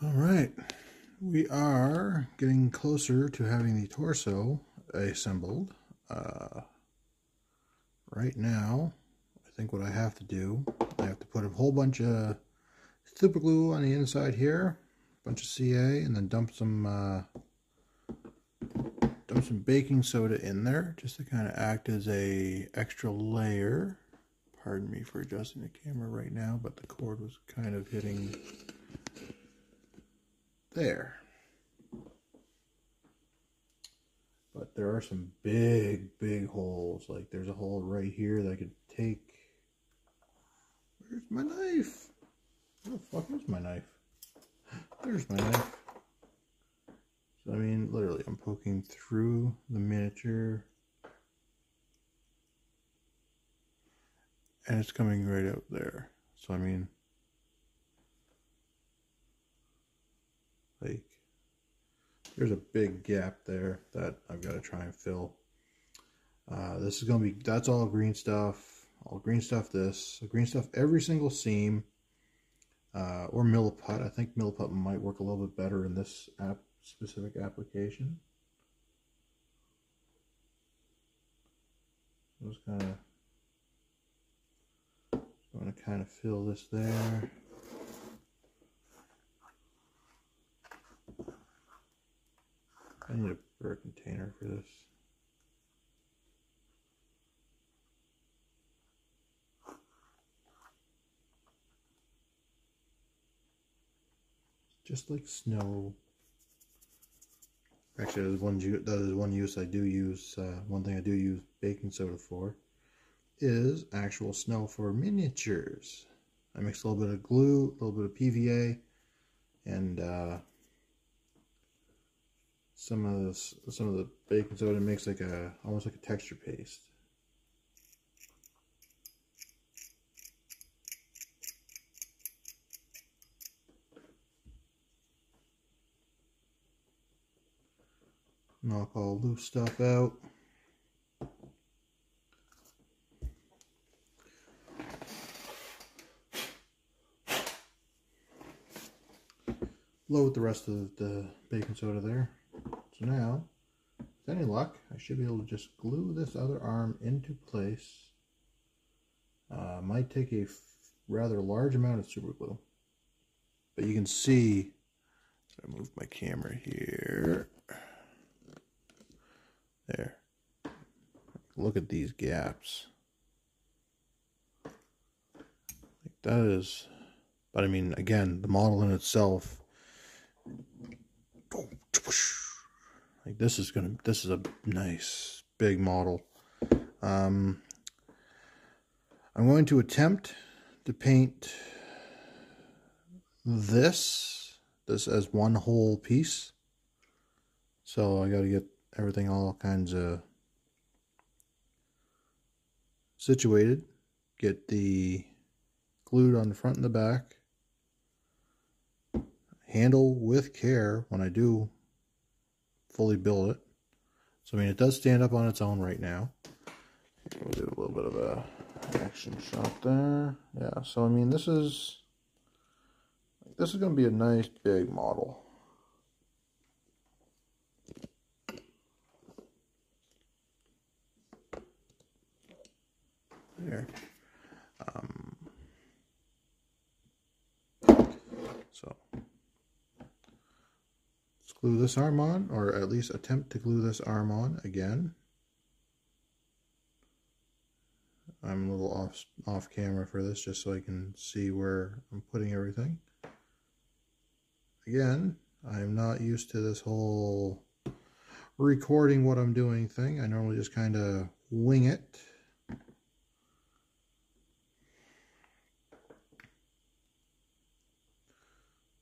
All right, we are getting closer to having the torso assembled. Right now, I think what I have to do, I have to put a whole bunch of super glue on the inside here, a bunch of CA, and then dump some baking soda in there just to kind of act as a extra layer. Pardon me for adjusting the camera right now, but the cord was kind of hitting there. But there are some big holes. Like there's a hole right here that I could take. Where's my knife? Where the fuck is my knife? There's my knife. So I mean, literally, I'm poking through the miniature. And it's coming right out there. So I mean, like, there's a big gap there that I've got to try and fill. This is going to be, that's all green stuff. I'll green stuff this. I'll green stuff every single seam. Or milliput. I think milliput might work a little bit better in this specific application. Just going to kind of fill this there. I need a better container for this. Just like snow. Actually, that is one use I do use. One thing I do use baking soda for is actual snow for miniatures. I mix a little bit of glue, a little bit of PVA, and some of the baking soda makes like almost like a texture paste. Knock all loose stuff out. Load the rest of the baking soda there. So now, with any luck, I should be able to just glue this other arm into place. Might take a rather large amount of super glue. But you can see, so I moved my camera here. There. Look at these gaps. Like that is, but I mean, again, the model in itself, like this is a nice big model. I'm going to attempt to paint this as one whole piece. So I got to get everything all kinds of situated, get the glued on the front and the back, handle with care when I do fully build it. So I mean, it does stand up on its own right now. We'll do a little bit of a action shot there. Yeah, so I mean, this is going to be a nice big model. There. So let's glue this arm on, or at least attempt to glue this arm on again. I'm a little off camera for this just so I can see where I'm putting everything. Again, I'm not used to this whole recording what I'm doing thing. I normally just kind of wing it.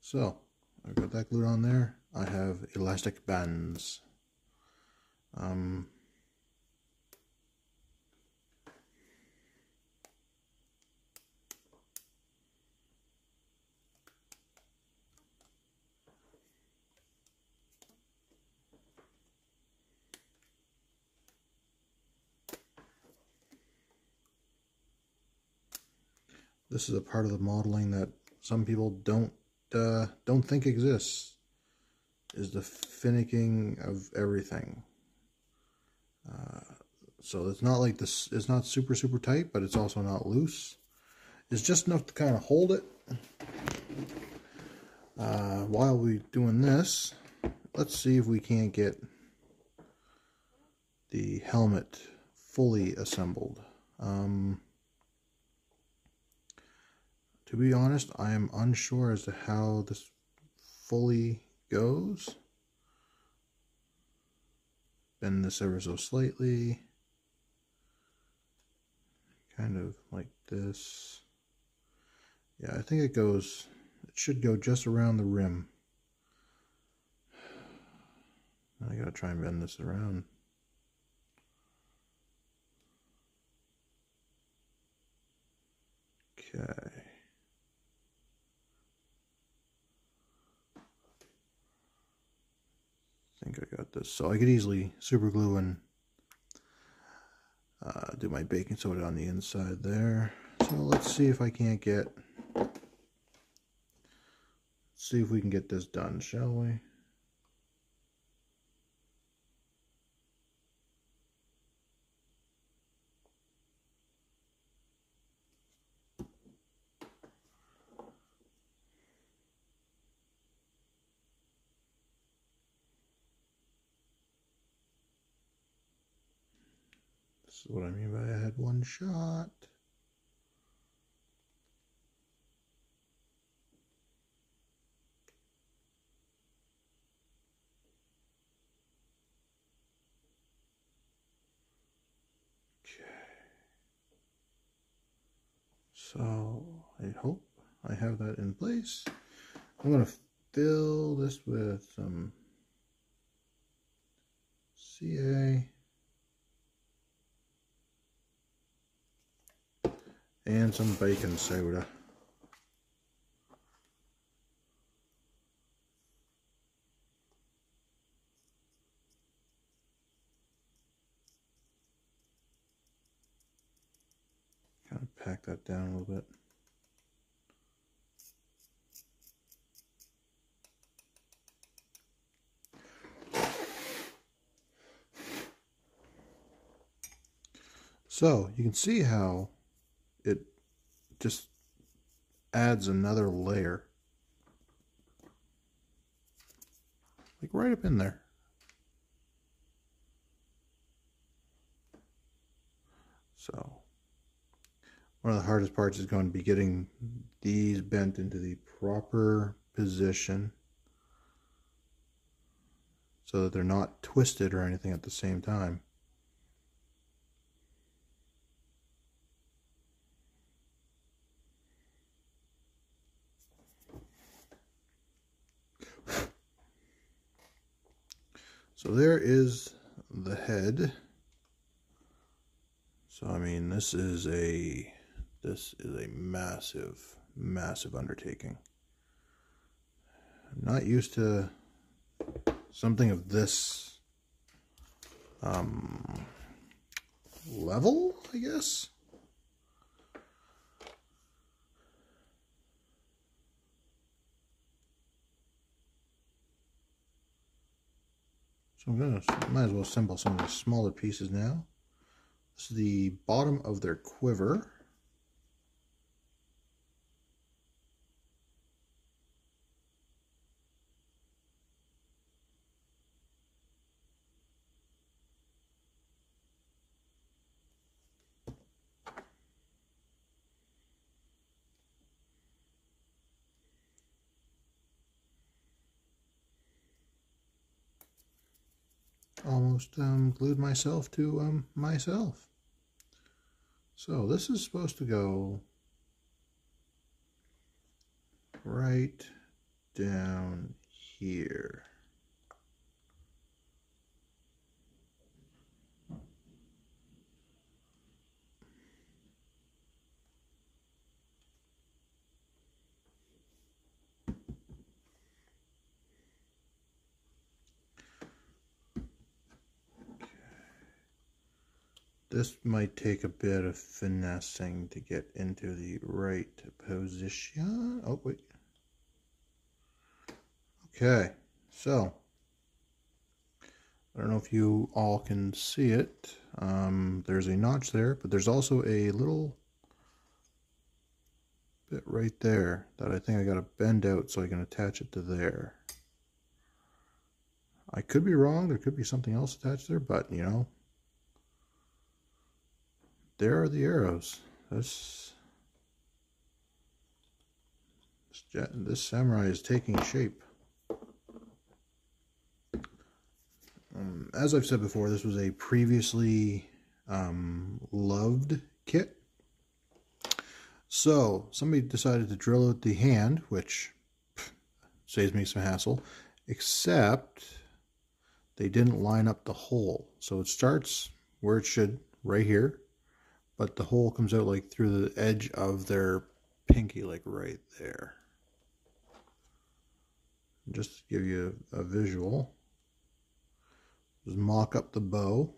So, I've got that glued on there. I have elastic bands. This is a part of the modeling that some people don't don't think exists is the finicking of everything. So it's not like this, it's not super tight, but it's also not loose. It's just enough to kind of hold it. While we're doing this, let's see if we can't get the helmet fully assembled. To be honest, I am unsure as to how this fully goes. Bend this ever so slightly. Kind of like this. Yeah, I think it should go just around the rim. I gotta try and bend this around. Okay. I think I got this. So I could easily super glue and do my baking soda on the inside there. So let's see if I can't get, see if we can get this done, shall we? This is what I mean by I had one shot. So I hope I have that in place. I'm going to fill this with some CA and some baking soda. Kind of pack that down a little bit. So you can see how it just adds another layer, like right up in there. So one of the hardest parts is going to be getting these bent into the proper position so that they're not twisted or anything at the same time. So there is the head. So I mean, this is a massive undertaking. I'm not used to something of this level, I guess. So might as well assemble some of the smaller pieces now. This is the bottom of their quiver. Almost glued myself to myself. So this is supposed to go right down here. This might take a bit of finessing to get into the right position. Oh, wait. Okay, so I don't know if you all can see it. There's a notch there, but there's also a little bit right there that I think I gotta bend out so I can attach it to there. I could be wrong, there could be something else attached there, but you know, there are the arrows. This samurai is taking shape. As I've said before, this was a previously loved kit. So somebody decided to drill out the hand, which saves me some hassle, except they didn't line up the hole. So it starts where it should, right here, but the hole comes out like through the edge of their pinky, like right there. Just to give you a visual, just mock up the bow.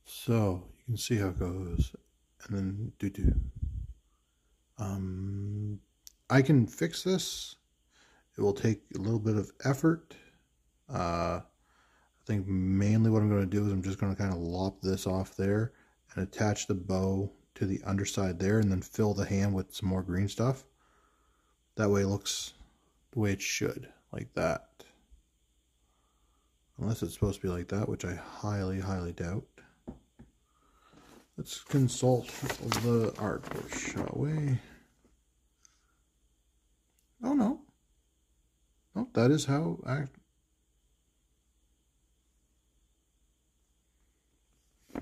So you can see how it goes, and then do. I can fix this. It will take a little bit of effort. I think mainly what I'm going to do is I'm just going to kind of lop this off there and attach the bow to the underside there, and then fill the hand with some more green stuff. That way it looks the way it should, like that. Unless it's supposed to be like that, which I highly, highly doubt. Let's consult the artwork, shall we? Oh no. Oh, that is how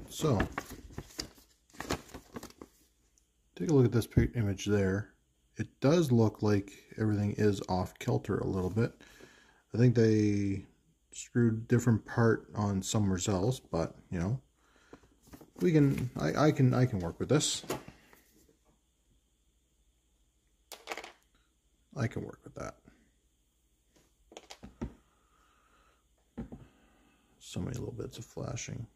so take a look at this image there. It does look like everything is off kilter a little bit. I think they screwed different part on somewhere else, but you know, we can I can work with this. I can work with that. So many little bits of flashing.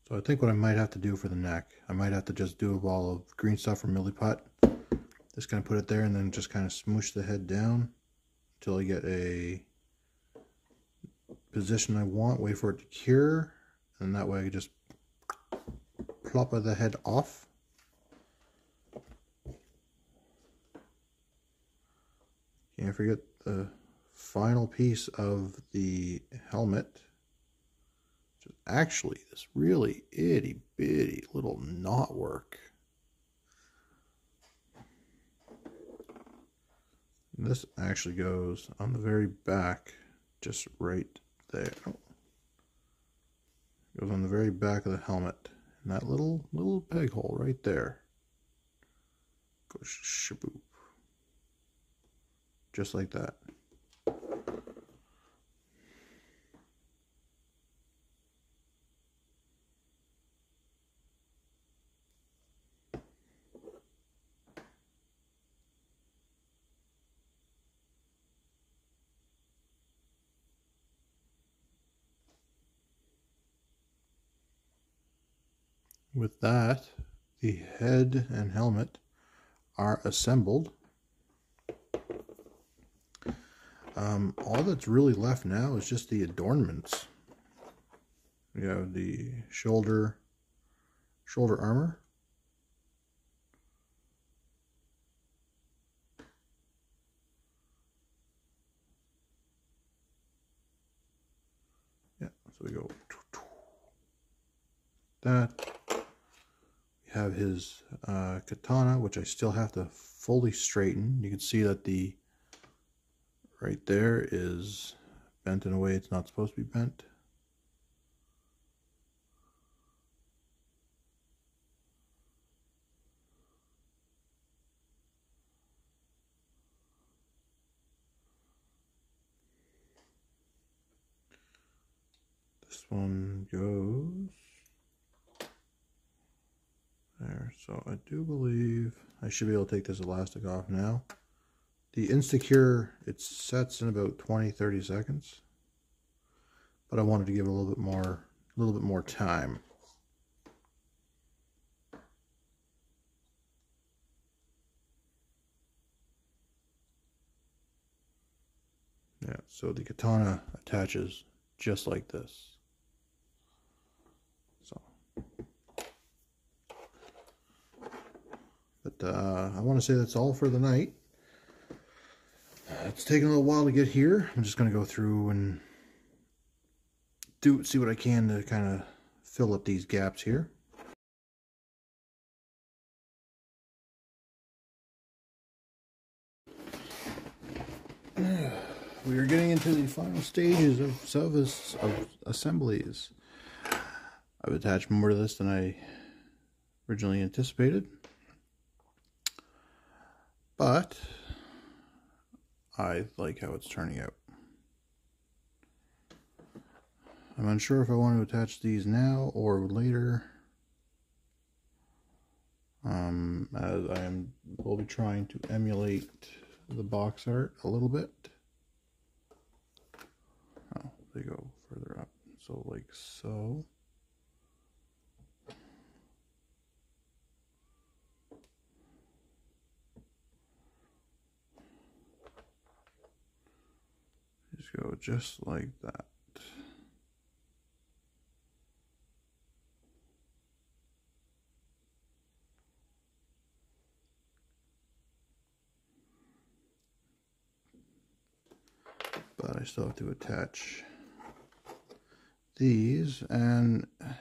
So I think what I might have to do for the neck, I might have to just do a ball of green stuff from Milliput. Just kind of put it there and then just kind of smoosh the head down until I get a position I want, wait for it to cure, and that way I can just plop the head off. Can't forget the final piece of the helmet. Actually, this really itty bitty little knot work. And this actually goes on the very back, just right there. Goes on the very back of the helmet, and that little peg hole right there goes shaboop, just like that. With that, the head and helmet are assembled. All that's really left now is just the adornments. We have the shoulder armor. Yeah, so we go that. We have his katana, which I still have to fully straighten. You can see that the right there is bent in a way it's not supposed to be bent. This one goes there, So I do believe I should be able to take this elastic off now. The Instacure, it sets in about 20-30 seconds. But I wanted to give it a little bit more time. Yeah, so the katana attaches just like this. So, but I want to say that's all for the night. It's taken a little while to get here. I'm just going to go through and see what I can to kind of fill up these gaps here. We are getting into the final stages of assemblies. I've attached more to this than I originally anticipated, but I like how it's turning out. I'm unsure if I want to attach these now or later, as will be trying to emulate the box art a little bit. Oh, they go further up, so like so. Just go just like that. But I still have to attach these, and it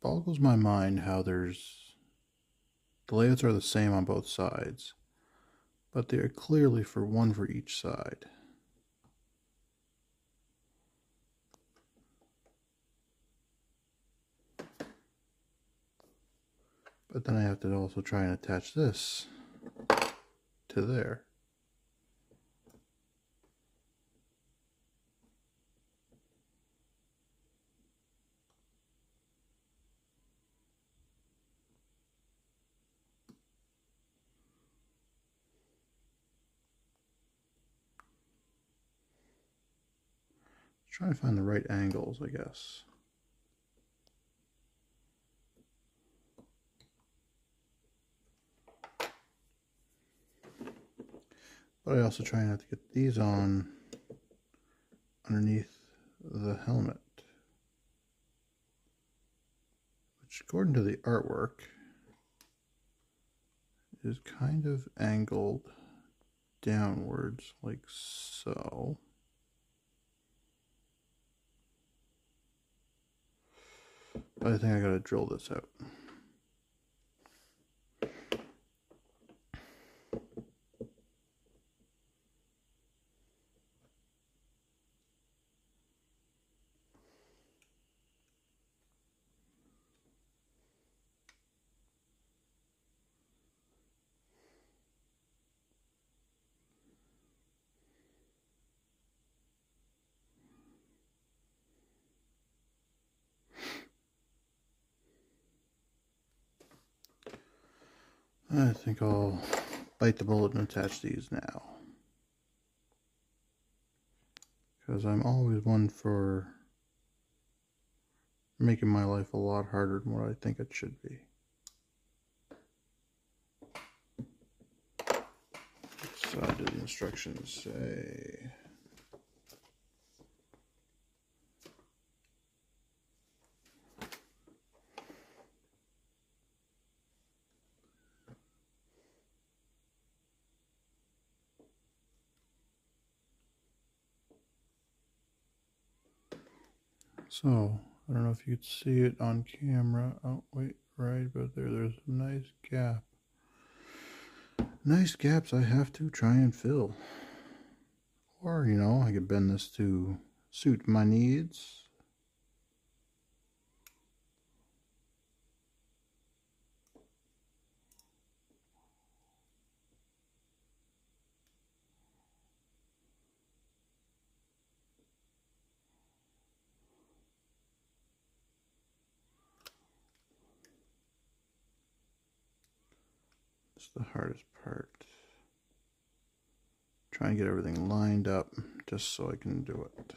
boggles my mind how the layouts are the same on both sides, but they are clearly one for each side. But then I have to also try and attach this to there. Trying to find the right angles, I guess. But I also try not to get these on underneath the helmet, which according to the artwork is kind of angled downwards like so. But I think I gotta drill this out. I think I'll bite the bullet and attach these now, because I'm always one for making my life a lot harder than what I think it should be. What side do the instructions say? So, I don't know if you could see it on camera. Oh, wait, right about there. There's a nice gap. Nice gaps I have to try and fill. Or, you know, I could bend this to suit my needs. That's the hardest part. Try and get everything lined up just so I can do it.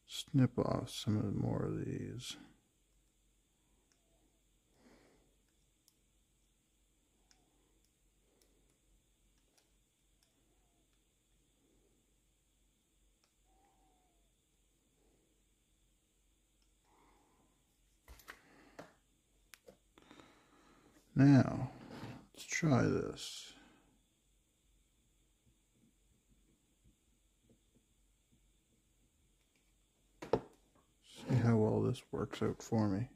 Snip off some more of these. Now, let's try this. See how well this works out for me.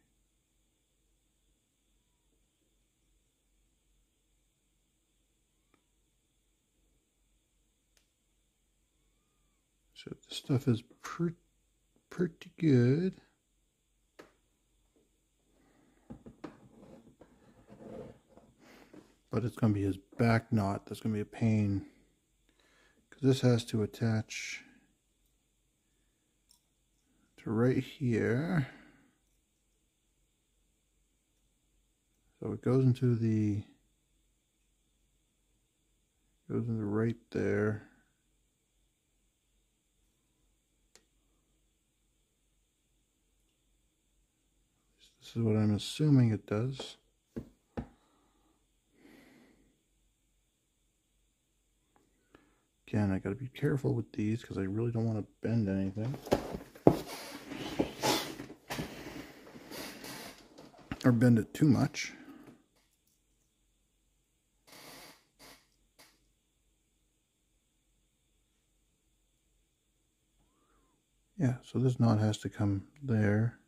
So this stuff is pretty good. But it's going to be his back knot that's going to be a pain. Because this has to attach to right here. So it goes into right there. This is what I'm assuming it does. Again, I got to be careful with these because I really don't want to bend anything. Or bend it too much. Yeah, so this knot has to come there.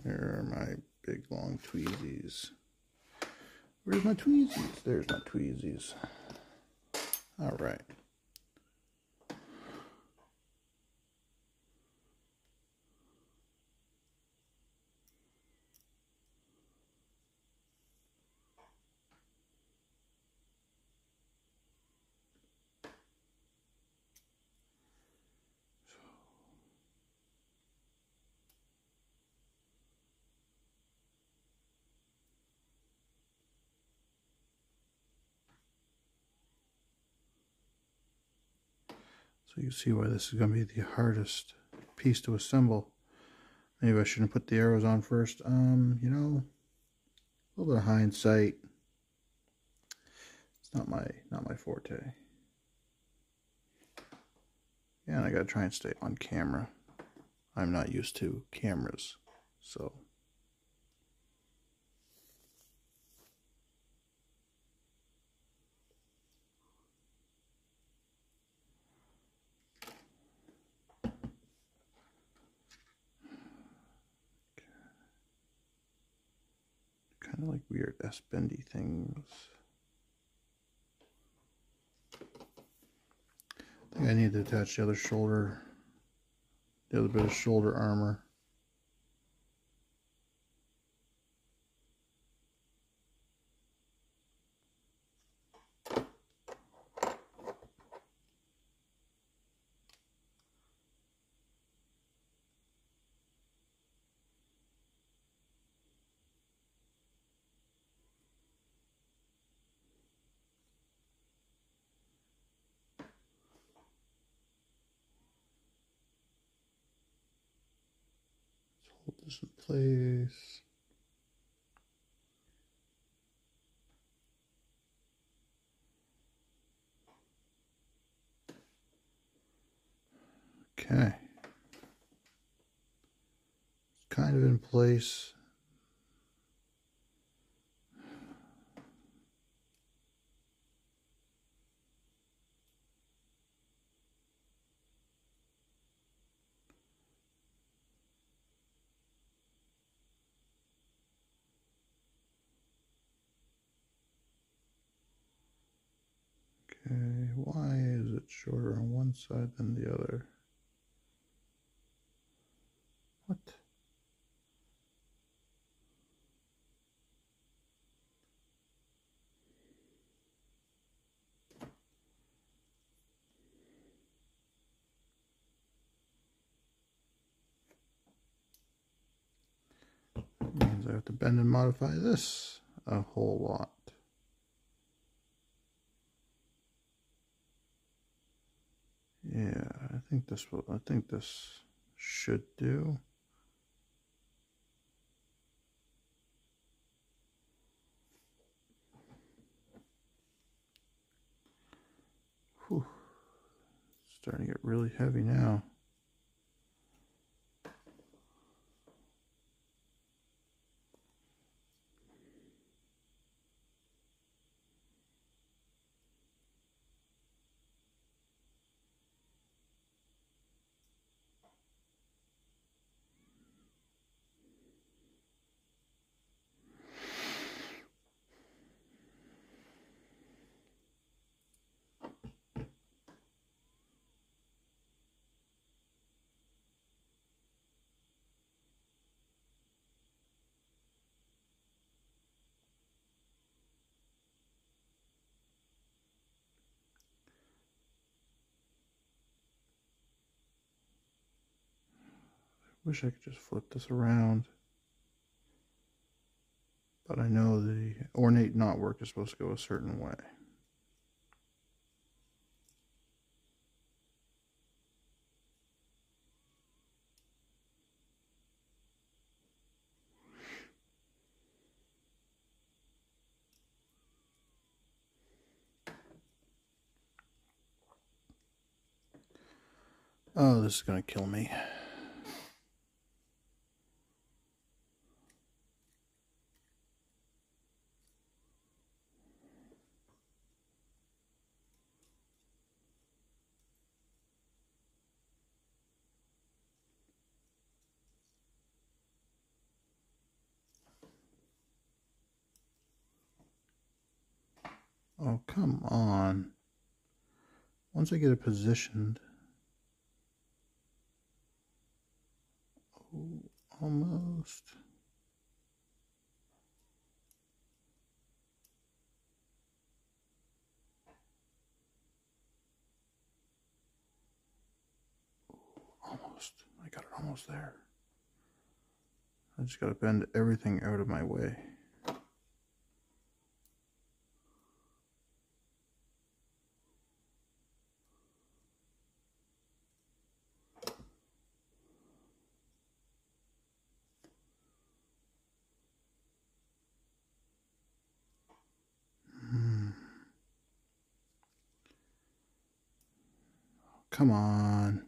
Where are my big long tweezies? Where's my tweezies? There's my tweezies. All right. So you see why this is going to be the hardest piece to assemble. Maybe I shouldn't put the arrows on first. You know, a little bit of hindsight. It's not my forte. Yeah, and I gotta try and stay on camera. I'm not used to cameras, so. Kind of like weird S-bendy things. I think I need to attach the other shoulder, the other bit of shoulder armor. Hold this in place. Okay. It's kind of in place. Okay, why is it shorter on one side than the other? What? means I have to bend and modify this a whole lot. Yeah, I think this should do. Whew. It's starting to get really heavy now. Wish I could just flip this around. But I know the ornate knotwork is supposed to go a certain way. Oh, this is going to kill me. Oh, come on. Once I get it positioned. Oh, almost. Almost. I got it almost there. I just got to bend everything out of my way. Come on.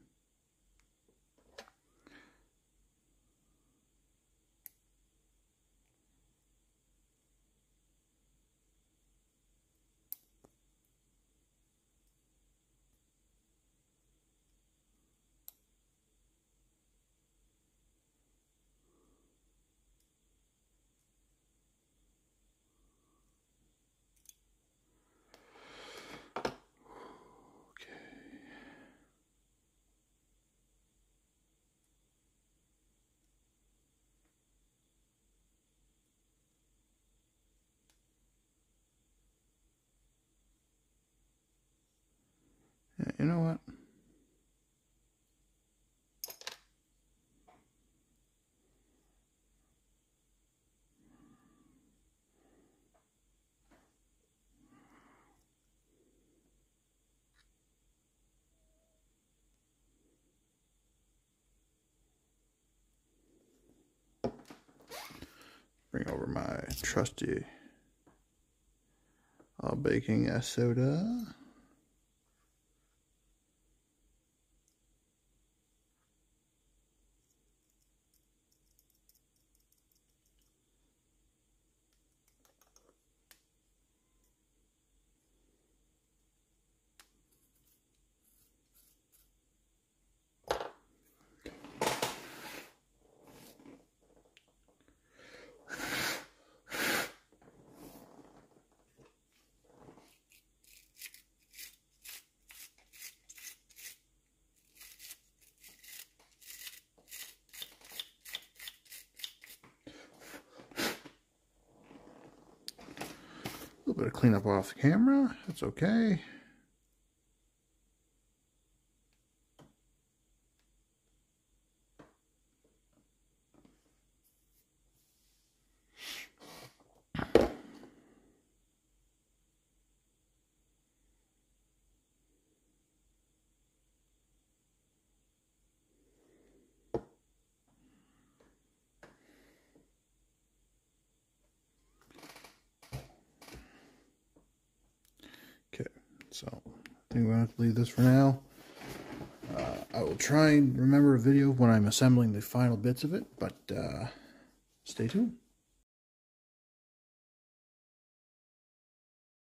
Yeah, you know what? Bring over my trusty baking soda. A little bit of cleanup off the camera. That's okay. So I think we're going to have to leave this for now. I will try and remember a video when I'm assembling the final bits of it, but stay tuned.